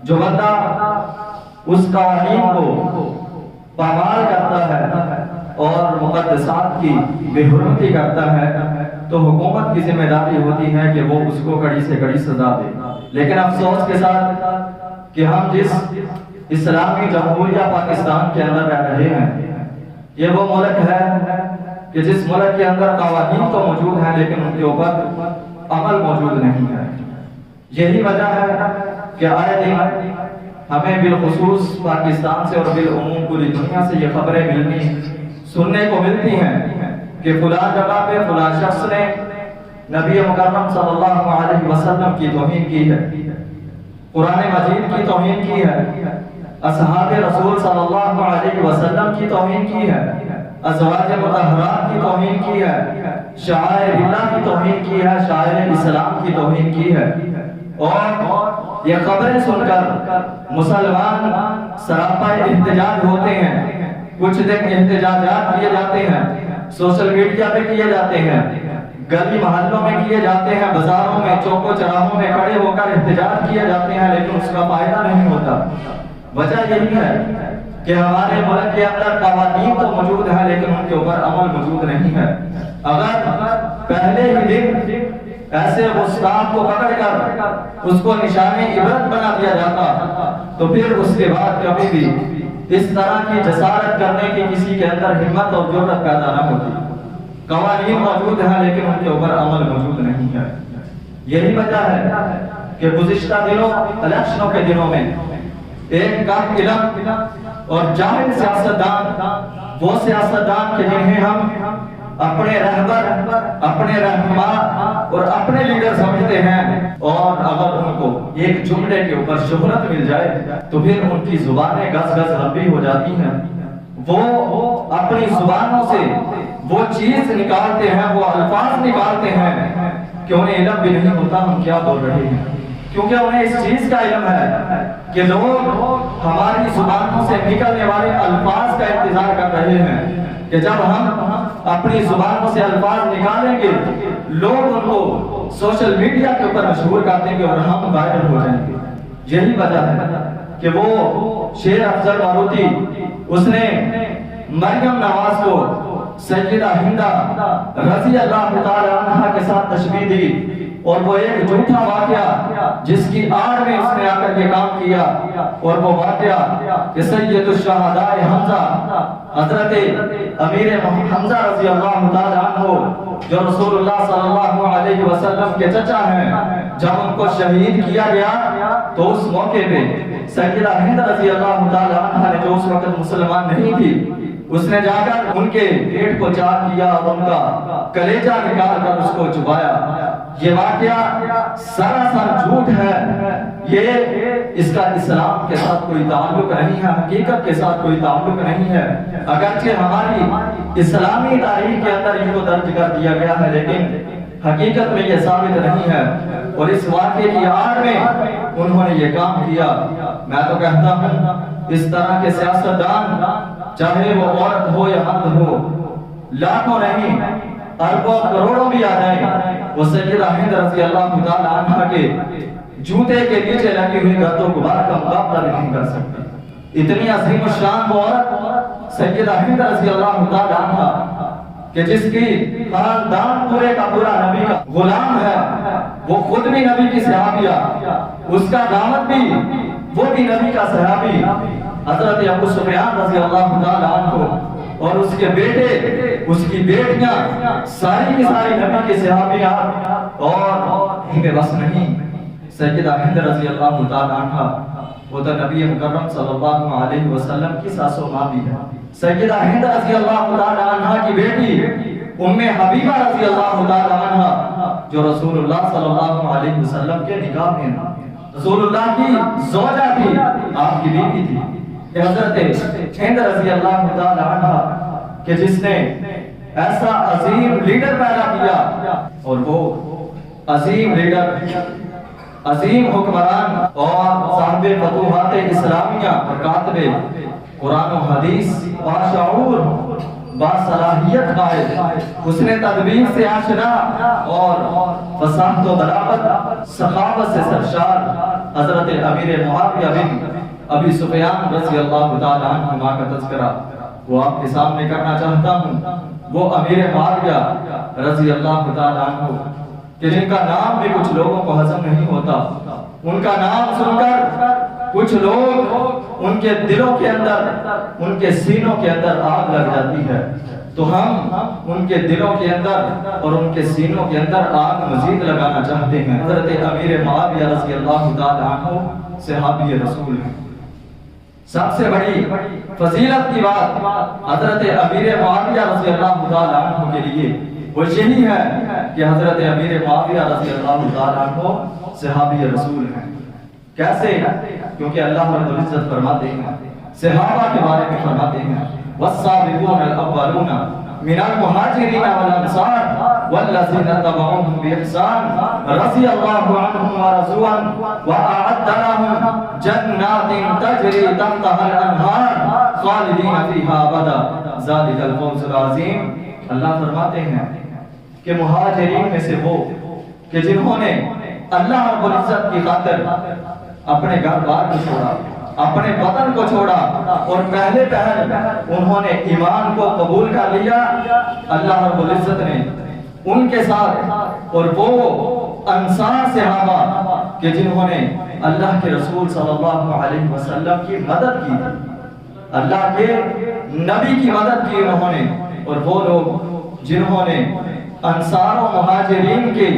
جو بندہ اس قوانین کو پامال کرتا ہے اور مقدسات کی بے حرمتی کرتا ہے تو حکومت کی ذمہ داری ہوتی ہے کہ وہ اس کو کڑی سے کڑی سزا دے. لیکن افسوس کے ساتھ کہ ہم جس اسلامی جمہوریہ پاکستان کے اندر رہ رہے ہیں، یہ وہ ملک ہے کہ جس ملک کے اندر قوانین تو موجود ہیں لیکن ان کے اوپر عمل موجود نہیں ہے. یہی وجہ ہے کہ آئے دن ہمیں بالخصوص پاکستان سے اور بالعموم پوری دنیا سے یہ خبریں سننے کو ملتی ہیں کہ فلاں جگہ پہ فلاں شخص نے نبی مکرم صلی اللہ علیہ وسلم کی توہین کی ہے، قرآن مجید کی توہین کی ہے، اصحاب رسول صلی اللہ علیہ وسلم کی توہین کی ہے، ازواج مطہرات کی توہین کی ہے، شعائر اللہ کی توہین کی ہے، شاعر اسلام کی توہین کی ہے. اور یہ خبریں سن کر مسلمان سراپا احتجاج ہوتے ہیں. کچھ دن احتجاجات کیے جاتے ہیں، سوشل میڈیا پہ کیے جاتے ہیں، گلی محلوں میں کیے جاتے ہیں، بازاروں میں چوکوں چراہوں میں کھڑے ہو کر احتجاج کیے جاتے ہیں، لیکن اس کا فائدہ نہیں ہوتا. وجہ یہی ہے کہ ہمارے ملک کے اندر قوانین تو موجود ہیں لیکن ان کے اوپر عمل موجود نہیں ہے. اگر پہلے ہی دن ایسے گستاخ کو پکڑ کر اس کو نشان عبرت بنا دیا جاتا تو پھر اس کے بعد کبھی بھی اس طرح کی جسارت کرنے کی کسی کے اندر ہمت اور جرأت پیدا نہ ہوتی. قوانین موجود ہیں لیکن ان کے اوپر عمل موجود نہیں ہے. یہی وجہ ہے کہ گزشتہ دنوں الیکشنوں کے دنوں میں ایک کم علم اور جاہل سیاستدان، وہ سیاستدان کے جنہیں ہم اپنے رہبر، اپنے رہنما اور اپنے لیڈر سمجھتے ہیں، اور اگر ان کو ایک جملے کے اوپر شہرت مل جائے تو پھر ان کی زبانیں گز گز لمبی ہو جاتی ہیں. وہ اپنی زبانوں سے وہ چیز نکالتے ہیں، وہ الفاظ نکالتے ہیں کہ انہیں علم بھی نہیں ہوتا ہم کیا بول رہے ہیں، کیونکہ انہیں اس چیز کا علم ہے کہ لوگ ہماری زبانوں سے نکلنے والے الفاظ کا انتظار کر رہے ہیں کہ جب ہم اپنی زبانوں سے الفاظ نکالیں گے لوگ ان کو سوشل میڈیا کے اوپر مشہور کر دیں گے اور ہم وائرل ہو جائیں گے. یہی وجہ ہے کہ وہ شیر افضل باروتی اس نے مریم نواز کو سیدہ ہندہ رضی اللہ تعالی عنہ کے ساتھ تشبیہ دی، اور وہ ایک جھوٹا واقعہ جس کی آڑ میں اس نے آ کر یہ کام کیا، اور وہ واقعہ کہ سید الشہداء حمزہ حضرت امیر حمزہ رضی اللہ تعالی عنہ جو رسول اللہ صلی اللہ علیہ وسلم کے چچا ہیں، جب ان کو شہید کیا گیا تو اس موقع پہ سیدہ ہند رضی اللہ تعالی عنہ نے جو اس وقت مسلمان نہیں تھی، اس نے جا کر ان کے پیٹ کو چاک کیا اور ان کا کلیجہ نکال کر اس کو چبایا. یہ واقعہ سراسر جھوٹ ہے، یہ اس کا اسلام کے ساتھ کوئی تعلق نہیں ہے، حقیقت کے ساتھ کوئی تعلق نہیں ہے. اگرچہ ہماری اسلامی تاریخ کے اندر ان کو درج کر دیا گیا ہے لیکن حقیقت میں یہ ثابت نہیں ہے، اور اس واقعے کی آڑ میں انہوں نے یہ کام کیا. میں تو کہتا ہوں اس طرح کے سیاستدان چاہے وہ عورت ہو یا مرد ہو، لاکھوں نہیں اربوں کروڑوں بھی آ جائیں، وہ سیدہ ہند رضی اللہ تعالی عنہ کے جوتے کے نیچے لگی ہوئی گرد و غبار کا مقابلہ نہیں کر سکتی. اتنی عظیم الشان وہ عورت سیدہ ہند رضی اللہ تعالی عنہ کہ جس کی خاندان پورے کا پورا نبی کا غلام ہے، وہ خود بھی نبی کی صحابیہ، اس کا داماد بھی وہ بھی نبی کا صحابی حضرت ابو سفیان رضی اللہ تعالی عنہ، اور اس کے بیٹے، اس کی بیٹیاں ساری کی ساری نبی کے صحابیاں، اور ان کے بس نہیں سیدہ ہند رضی اللہ تعالی عنہ وہ تو نبی مکرم صلی اللہ علیہ وسلم کی ساس و ماں بھی ہے. سیدہ ہند رضی اللہ تعالی عنہ کی بیٹی ام حبیبہ رضی اللہ تعالی عنہ جو رسول اللہ صلی اللہ علیہ وسلم کے نکاح میں رسول اللہ کی زوجہ تھی، آپ کی بیوی تھی. حضرت ہند رضی اللہ تعالی عنہ کہ جس نے ایسا عظیم لیڈر پیدا کیا، اور وہ عظیم لیڈر، عظیم حکمران اور صاحب فتوحات اسلامیہ اور کاتب قرآن و حدیث، باشعور، باصلاحیت قائد، اس نے تدبیر سے آشنا اور فصاحت و بلاغت، سخاوت سے سرشار حضرت امیر معاویہ بن ابی سفیان رضی اللہ تعالی عنہما کا تذکرہ وہ آپ کے سامنے کرنا چاہتا ہوں۔ وہ امیر معاویہ رضی اللہ تعالی عنہ کہ جن کا نام بھی کچھ لوگوں کو ہضم نہیں ہوتا، ان کا نام سن کر کچھ لوگ ان کے دلوں کے اندر، ان کے سینوں کے اندر آگ لگ جاتی ہے، تو ہم ان کے دلوں کے اندر اور ان کے سینوں کے اندر آگ مزید لگانا چاہتے ہیں۔ حضرت امیر معاویہ رضی اللہ تعالی عنہ صحابی رسول ہیں۔ سب سے بڑی فضیلت کی بات حضرت امیر معاویہ رضی اللہ تعالی عنہ کے لیے وہ یہی ہے کہ حضرت امیر معاویہ رضی اللہ تعالی عنہ صحابی رسول ہیں۔ کیسے؟ کیونکہ اللہ رب العزت فرماتے ہیں، صحابہ کے بارے میں فرماتے ہیں، والسابقون الاولون من المہاجرین والانصار والذین تبعوهم بإحسان رضی اللہ عنہم ورضوا عنہ وأعد لهم جنات تجری تحتها الانہار خالدین فیہا ابدا ذلک الفوز العظیم۔ اللہ فرماتے ہیں کہ مہاجرین میں سے وہ کہ جنہوں نے اللہ رب العزت کی خاطر اپنے گھر بار کو چھوڑا، اپنے وطن کو چھوڑا اور پہلے پہل انہوں نے ایمان کو قبول کر لیا، اللہ رب العزت نے ان کے ساتھ اور وہ انصار صحابہ کہ جنہوں نے اللہ کے رسول صلی اللہ علیہ وسلم کی مدد کی، اللہ کے نبی کی مدد کی انہوں نے، اور وہ لوگ جنہوں نے انصار و مہاجرین کے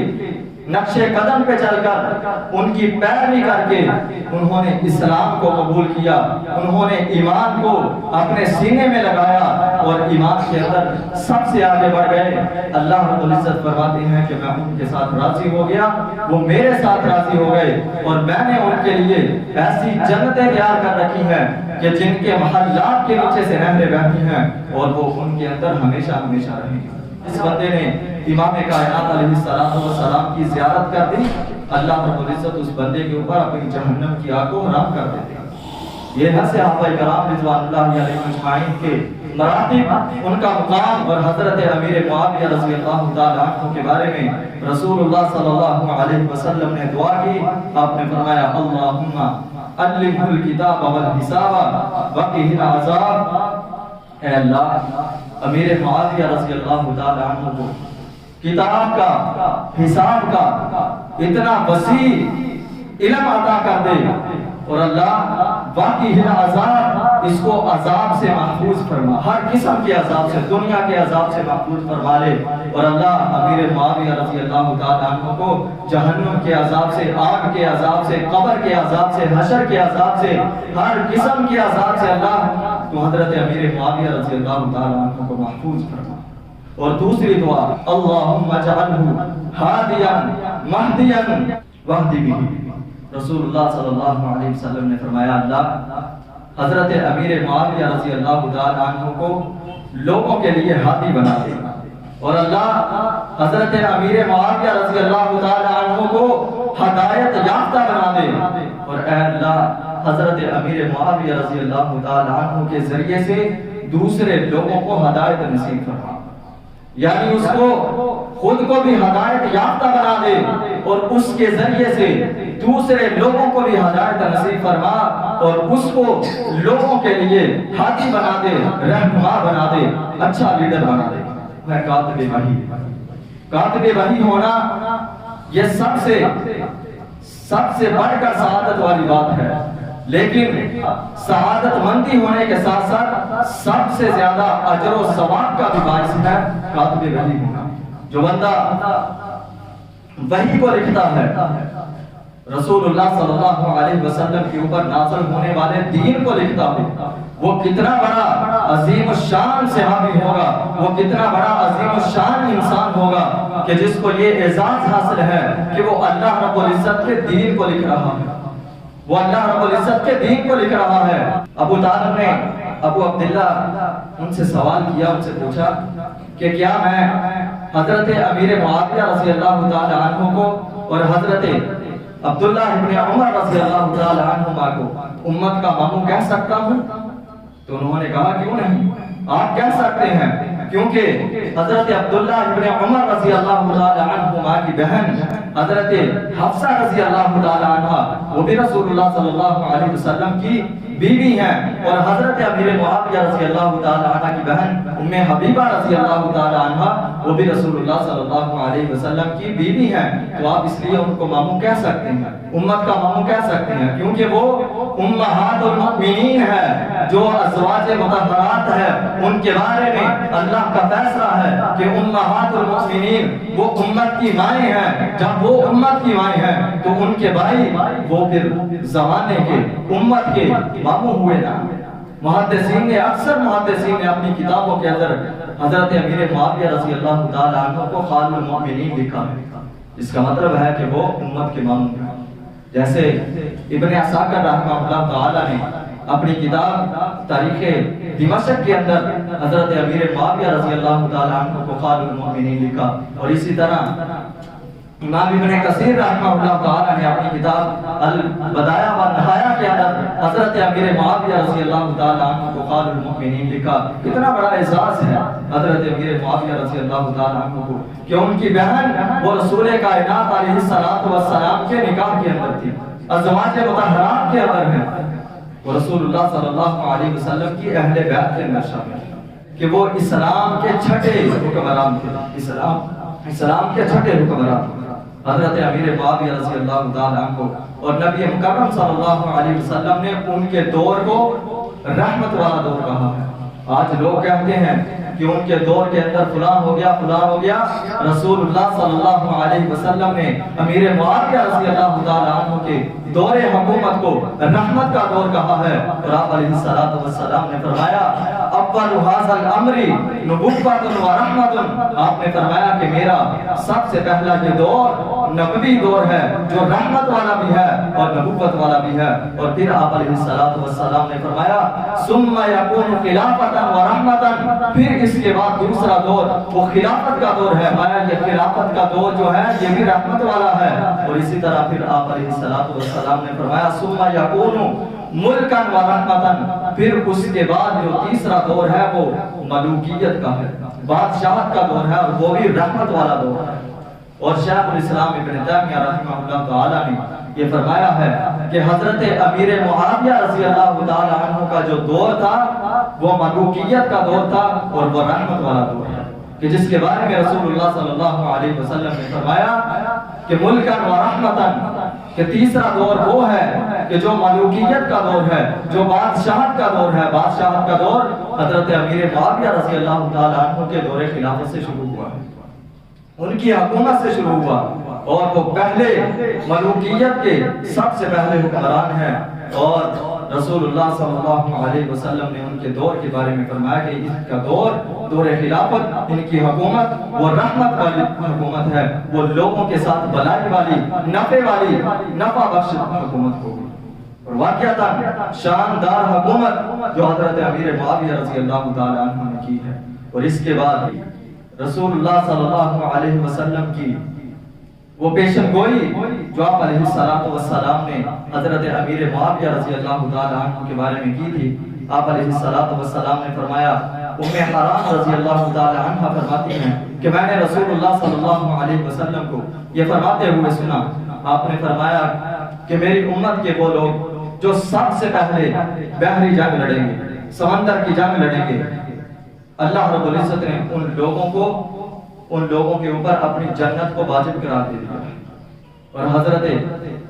نقش قدم پہ چل کر ان کی پیروی کر کے انہوں نے اسلام کو قبول کیا، انہوں نے ایمان کو اپنے سینے میں لگایا اور ایمان کے اندر سب سے آگے بڑھ گئے۔ اللہ رب العزت فرماتے ہیں کہ میں ان کے ساتھ راضی ہو گیا، وہ میرے ساتھ راضی ہو گئے، اور میں نے ان کے لیے ایسی جنتیں تیار کر رکھی ہیں کہ جن کے محلات کے نیچے سے نہریں بہتی ہیں اور وہ ان کے اندر ہمیشہ ہمیشہ رہیں گے۔ اس بندے نے امام کائنات علیہ السلام کی زیارت کر دی، اللہ رب العزت اس بندے کے اوپر اپنی جہنم کی آگ کو حرام کر دیتے ہیں۔ یہ ہے صحابہ کرام رضوان اللہ علیہم اجمعین کے مراتب، ان کا مقام، اور حضرت امیر معاویہ رضی اللہ تعالی عنہ کے بارے میں رسول اللہ صلی اللہ علیہ وسلم نے دعا کی۔ آپ نے فرمایا اللہم علمہ الکتاب والحساب وقہ العذاب، اے اللہ امیر معاویہ رضی اللہ تعالی عنہ کو کتاب کا، حساب کا اتنا وسیع علم عطا کر دے، اور اللہ باقی عذاب، اس کو عذاب سے محفوظ فرما، ہر قسم کے عذاب سے، دنیا کے عذاب سے محفوظ فرما لے، اور اللہ امیر معاویہ رضی اللہ تعالی عنہ کو جہنم کے عذاب سے، آگ کے عذاب سے، قبر کے عذاب سے، حشر کے عذاب سے، ہر قسم کے عذاب سے اللہ تو حضرت امیر معاویہ رضی اللہ تعالی عنہ کو محفوظ فرما۔ اور دوسری دعا اللہم اجعلہ ہادیا مہدیا واہد بہ، رسول اللہ صلی اللہ علیہ وسلم نے فرمایا اللہ حضرت امیر معاویہ رضی اللہ تعالی عنہ کو لوگوں کے لیے ہادی بنا دے، اور اللہ حضرت امیر معاویہ رضی اللہ تعالی عنہ کو ہدایت یافتہ بنا دے، اور اے اللہ حضرت امیر معاویہ رضی اللہ تعالی عنہ کے ذریعے سے دوسرے لوگوں کو ہدایت نصیب فرما، یعنی اس کو خود کو بھی ہدایت یافتہ بنا دے اور اس کے ذریعے سے دوسرے لوگوں کو بھی ہدایت نصیب فرما، اور اس کو لوگوں کے لیے ہادی بنا دے، رہنما بنا دے، اچھا لیڈر بنا دے۔ میں کاتب وحی ہونا یہ سب سے بڑھ کر سعادت والی بات ہے، لیکن سعادت مندی ہونے کے ساتھ ساتھ سب سے زیادہ اجر و ثواب کا بھی باعث ہے کاتب وحی ہونا۔ جو بندہ وحی کو لکھتا ہے، رسول اللہ صلی اللہ علیہ وسلم کے اوپر نازل ہونے والے دین کو لکھتا ہو، وہ کتنا بڑا عظیم الشان صحابی ہوگا، وہ کتنا بڑا عظیم الشان انسان ہوگا کہ جس کو یہ اعزاز حاصل ہے کہ وہ اللہ رب العزت کے دین کو لکھ رہا ہے، وہ اللہ رب العزت کے دین کو لکھ رہا ہے۔ ابو طالب نے ابو عبداللہ ان سے سوال کیا، ان سے پوچھا کہ کیا میں حضرت امیر معاویہ رضی اللہ تعالی عنہ کو اور حضرت عبداللہ ابن عمر رضی اللہ تعالی عنہما کو امت کا ماموں کہہ سکتا ہوں؟ تو انہوں نے کہا کیوں نہیں، آپ کہہ سکتے ہیں، کیونکہ حضرت عبداللہ ابن عمر رضی اللہ تعالی عنہما کی بہن حضرت حفصہ رضی اللہ تعالی عنہ، وہ بھی رسول اللہ صلی اللہ علیہ وسلم کی بیوی ہیں، اور حضرت امیر معاویہ رضی اللہ تعالی عنہ کی بہن ام حبیبہ رضی اللہ تعالی عنہ، وہ بھی رسول اللہ صلی اللہ علیہ وسلم کی بیوی ہیں۔ تو آپ اس لیے ان کو ماموں کہہ سکتے ہیں، امت کا ماموں کہہ سکتے ہیں، کیونکہ وہ امہات المؤمنین ہے، جو ازواج مطہرات ہے، ان کے بارے میں اللہ کا فیصلہ ہے کہ امہات المؤمنین وہ امت کی مائیں ہیں۔ جب وہ امت کی مائیں ہیں تو ان کے بھائی وہ پھر زمانے کے امت کے ماموں ہوئے نا۔ محدثین نے اپنی کتابوں کے اندر حضرت امیر معاویہ رضی اللہ تعالی عنہ کو خال المؤمنین لکھا ہے، اس کا مطلب ہے کہ وہ امت کے ماموں ہیں۔ جیسے ابن عساکر رحمہ اللہ تعالی نے اپنی کتاب تاریخ دمشق کے اندر حضرت امیر معاویہ رضی اللہ تعالی عنہ کو خال المؤمنین لکھا، اور اسی طرح امام ابن کثیر رحمہ اللہ تعالی نے اپنی کتاب البدایہ والنہایہ کے اندر حضرت امیر معاویہ رضی اللہ تعالی عنہ کو خال المؤمنین لکھا۔ کتنا بڑا اعزاز ہے حضرت امیر معاویہ رضی اللہ تعالی عنہ کو کہ ان کی بہن وہ رسول کائنات علیہ السلام کے نکاح کے اندر تھی، ازواج مطہرات کے اندر ہیں، وہ رسول اللہ صلی اللہ علیہ وسلم کی اہل بیت کے اندر شامل ہیں، کہ وہ اسلام کے چھٹے حکمران تھے، اسلام کے چھٹے حکمران تھے حضرت امیر معاویہ رضی اللہ تعالی عنہ، اور نبی مکرم صلی اللہ علیہ وسلم نے ان کے دور کو رحمت والا دور کہا ہے۔ آج لوگ کہتے ہیں کہ ان کے دور کے اندر فلان ہو گیا، رسول اللہ صلی اللہ علیہ وسلم نے امیر معاویہ رضی اللہ تعالی عنہ کے دور حکومت کو رحمت کا دور کہا ہے، اور آپ علیہ السلام نے فرمایا اول ھذا الامر نبوۃ و رحمت، آپ نے فرمایا کہ میرا سب سے پہلا یہ دور نبوی دور ہے جو رحمت والا بھی ہے اور نبوت والا بھی ہے، اور پھر آپ علیہ السلام نے فرمایا ثم یکون خلافۃ و رحمۃ، پھر اس کے بعد دوسرا دور وہ خلافت کا دور ہے، مایا یہ خلافت کا دور جو ہے یہ بھی رحمت والا ہے، اور اسی طرح پھر آپ علیہ السلام نے فرمایا ثم یکون ملکا و رحمتا، پھر اس کے بعد جو تیسرا دور ہے وہ ملوکیت کا ہے، بادشاہت کا دور ہے، اور وہ بھی رحمت والا دور ہے۔ اور شیخ الاسلام ابن تیمیہ رحمہ اللہ تعالی نے یہ فرمایا ہے کہ حضرت امیر معاویہ رضی اللہ تعالی عنہ کا جو دور تھا وہ ملوکیت کا دور تھا اور وہ رحمت والا دور ہے، کہ جس کے بارے میں رسول اللہ صلی اللہ علیہ وسلم نے فرمایا کہ ملکن و رحمتن، کہ تیسرا دور وہ ہے کہ جو ملوکیت کا دور ہے، جو بادشاہت کا دور ہے، بادشاہت کا دور حضرت امیر معاویہ رضی اللہ تعالی عنہ کے دور خلافت سے شروع ہوا ہے، ان کی حکومت سے شروع ہوا، اور وہ پہلے ملوکیت کے سب سے پہلے حکمران ہیں، اور رسول اللہ صلی اللہ علیہ وسلم نے ان کے دور کے بارے میں فرمایا کہ اس کا دور خلافت، ان کی حکومت وہ رحمت والی حکومت ہے، وہ لوگوں کے ساتھ بلائی والی، نفع بخش حکومت ہوگی، اور واقعتاً شاندار حکومت جو حضرت امیر معاویہ رضی اللہ تعالی عنہ نے کی ہے۔ اور اس کے بعد رسول اللہ صلی اللہ علیہ وسلم کی وہ پیشن گوئی جو آپ علیہ السلام نے حضرت امیر معاویہ رضی اللہ تعالی عنہ کے بارے میں کی تھی، آپ علیہ السلام نے فرمایا، ام حرام رضی اللہ تعالی عنہ فرماتی ہیں کہ میں نے رسول اللہ صلی اللہ علیہ وسلم کو یہ فرماتے ہوئے سنا، آپ نے فرمایا کہ میری امت کے وہ لوگ جو سب سے پہلے بحری جنگ لڑیں گے، سمندر کی جنگ لڑیں گے، اللہ رب العزت نے ان لوگوں کے اوپر اپنی جنت کو واجب قرار دے دیا۔ اور حضرت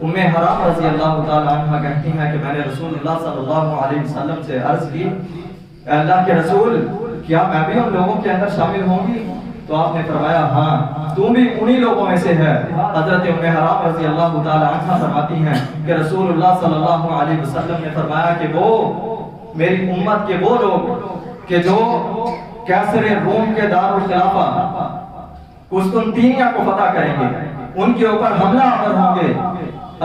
ام حرام رضی اللہ تعالی عنہ کہتی ہیں کہ میں نے رسول اللہ صلی اللہ علیہ وسلم سے عرض کی، اے اللہ کے رسول کیا میں بھی ان لوگوں کے اندر شامل ہوں گی؟ تو آپ نے فرمایا ہاں تم بھی انہی لوگوں میں سے ہے۔ حضرت ام حرام رضی اللہ تعالی عنہ فرماتی ہیں کہ رسول اللہ صلی اللہ علیہ وسلم نے فرمایا کہ وہ میری امت کے وہ لوگ کہ جو کیسر روم کے دارالخلافہ قسطنطنیہ کو فتح کریں گے، ان کے اوپر حملہ آور ہوں گے،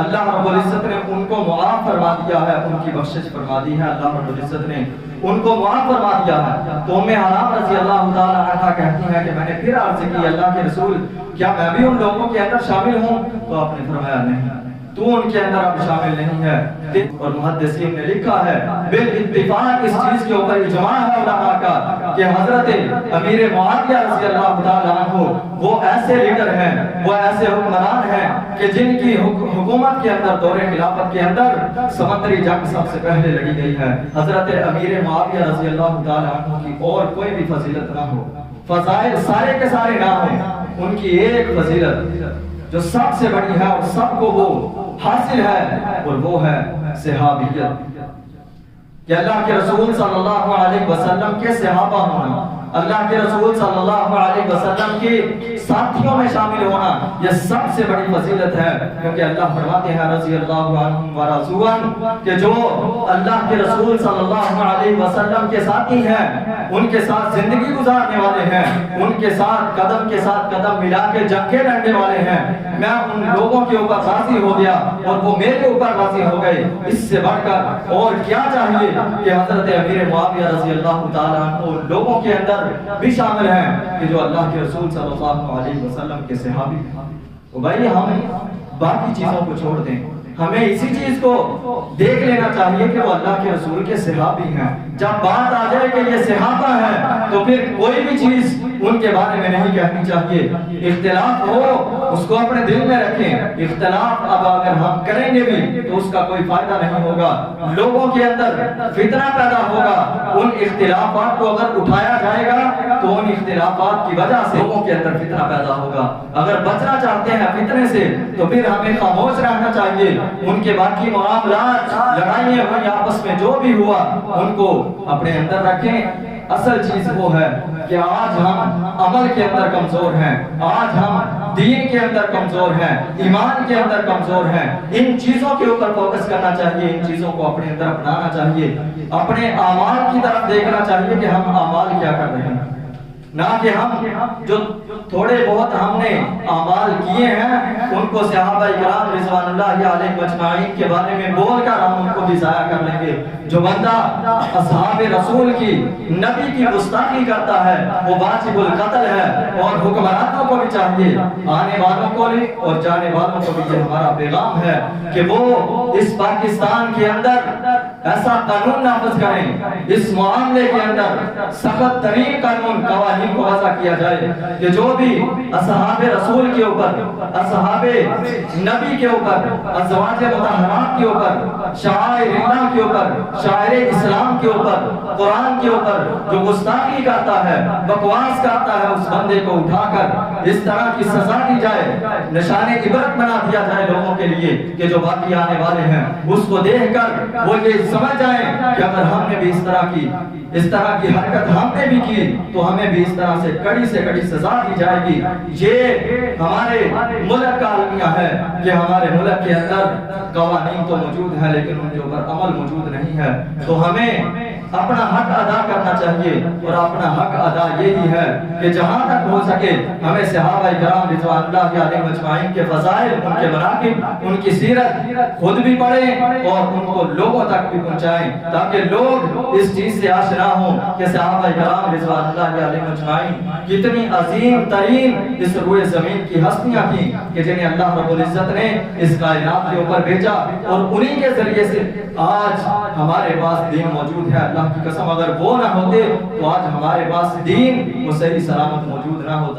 اللہ رب العزت نے ان کو معاف فرما دیا ہے، ان کی بخشش فرما دی ہے، اللہ رب العزت نے ان کو معاف فرما دیا ہے۔ تو ام حرام رضی اللہ تعالی عنہ کہتی ہیں کہ میں نے پھر عرض کی، اللہ کے رسول کیا میں بھی ان لوگوں کے اندر شامل ہوں؟ تو آپ نے فرمایا نہیں، تو ان کے اندر اب شامل نہیں ہے۔ اور محدثین نے لکھا ہے بالاتفاق اس چیز کے اوپر اجماع ہے علماء کا کہ حضرت امیر معاویہ رضی اللہ تعالیٰ عنہ وہ ایسے لیڈر ہیں، وہ ایسے حکمران ہیں کہ جن کی حکومت کے اندر دور خلافت کے اندر سمندری جنگ سب سے پہلے لڑی گئی ہے۔ حضرت امیر معاویہ رضی اللہ تعالیٰ عنہ کی اور کوئی بھی فضیلت نہ ہو، فضائل سارے کے سارے نہ ہوں، ان کی ایک فضیلت جو سب سے بڑی ہے اور سب کو وہ حاصل ہے، اور وہ ہے صحابیت، کہ اللہ کے رسول صلی اللہ علیہ وسلم کے صحابہ ہونا، اللہ کے رسول صلی اللہ علیہ وسلم کے ساتھیوں میں شامل ہونا، یہ سب سے بڑی فضیلت ہے، کیونکہ اللہ فرماتے ہیں رضی اللہ عنہم ورضوا عنہ کہ جو اللہ کے رسول صلی اللہ علیہ وسلم کے ساتھی ہیں، ان کے ساتھ زندگی گزارنے والے ہیں، ان کے ساتھ قدم ملا کے جنگیں لڑنے والے ہیں، میں ان لوگوں کے اوپر راضی ہو گیا اور وہ میرے اوپر راضی ہو گئے، اس سے بڑھ کر اور کیا چاہیے کہ حضرت امیر معاویہ رضی اللہ تعالیٰ عنہ لوگوں کے اندر بھی شامل ہیں کہ جو اللہ کے رسول صلی اللہ علیہ وسلم کے صحابی ہیں۔ تو بھائی ہم باقی چیزوں کو چھوڑ دیں، ہمیں اسی چیز کو دیکھ لینا چاہیے کہ وہ اللہ کے رسول کے صحابی ہیں۔ جب بات آ جائے کہ یہ صحابہ ہیں تو پھر کوئی بھی چیز ان کے بارے میں نہیں کہنی چاہیے۔ اختلاف ہو اس کو اپنے دل میں رکھیں، اختلاف اب اگر ہم کریں گے بھی تو اس کا کوئی فائدہ نہیں ہوگا، لوگوں کے اندر فتنہ پیدا ہوگا۔ ان اختلافات کو اگر اٹھایا جائے گا تو ان اختلافات کی وجہ سے لوگوں کے اندر فتنہ پیدا ہوگا۔ اگر بچنا چاہتے ہیں فتنے سے تو پھر ہمیں خاموش رہنا چاہیے، ان کے باقی معاملات لڑائیاں ہوئی آپس میں جو بھی ہوا ان کو اپنے اندر رکھیں۔ اصل چیز وہ ہے کہ آج ہم عمل کے اندر کمزور ہیں، آج ہم دین کے اندر کمزور ہیں، ایمان کے اندر کمزور ہیں، ان چیزوں کے اوپر فوکس کرنا چاہیے، ان چیزوں کو اپنے اندر اپنانا چاہیے، اپنے اعمال کی طرف دیکھنا چاہیے کہ ہم اعمال کیا کر رہے ہیں، نہ کہ ہم جو تھوڑے بہت ہم نے اعمال کیے ہیں ان کو صحابہ کرام رضوان اللہ علیہم اجمعین کے بارے میں بول کر ہم ان کو بھی ضائع کر لیں گے۔ جو بندہ اصحاب رسول کی نبی کی گستاخی کرتا ہے وہ واجب القتل ہے، اور حکمرانوں کو بھی چاہیے، آنے والوں کو بھی اور جانے والوں کو بھی یہ ہمارا پیغام ہے کہ وہ اس پاکستان کے اندر ایسا قانون نافذ کریں، اس معاملے کے اندر سخت ترین قوانین کو وضع کیا جائے کہ جو بھی اصحاب رسول کے اوپر، اصحاب نبی کے اوپر، ازواج مطہرات کے اوپر، شعائر اللہ کے اوپر، شاعر اسلام کے اوپر، قرآن کے اوپر جو گستاخی کرتا ہے، بکواس کرتا ہے، اس بندے کو اٹھا کر اس طرح کی سزا دی جائے، نشان عبرت بنا دیا جائے لوگوں کے لیے کہ جو باقی آنے والے ہیں اس کو دیکھ کر وہ یہ سمجھ جائیں کہ اگر ہم نے بھی اس طرح کی حرکت ہم نے بھی کی تو ہمیں بھی اس طرح سے کڑی سزا دی جائے گی۔ یہ ہمارے ملک کا المیہ ہے کہ ہمارے ملک کے اندر قوانین تو موجود ہیں لیکن ان کے اوپر عمل موجود نہیں ہے، تو ہمیں اپنا حق ادا کرنا چاہیے، اور اپنا حق ادا یہی ہے کہ جہاں تک ہو سکے ہمیں صحابہ کرام رضوان اللہ علیہم اجمعین کے فضائل، ان کے مناقب، ان کی سیرت خود بھی پڑھیں اور ان کو لوگوں تک بھی پہنچائیں تاکہ لوگ اس چیز سے آشنا ہوں کہ صحابہ کرام رضوان اللہ علیہم اجمعین کتنی عظیم ترین اس روئے زمین کی ہستیاں تھیں کہ جنہیں اللہ رب العزت نے اس کائنات کے اوپر بھیجا، اور انہی کے ذریعے سے آج ہمارے پاس دین موجود ہے۔ اللہ کی قسم اگر وہ نہ ہوتے تو آج ہمارے پاس دین وہ صحیح سلامت موجود نہ ہوتا۔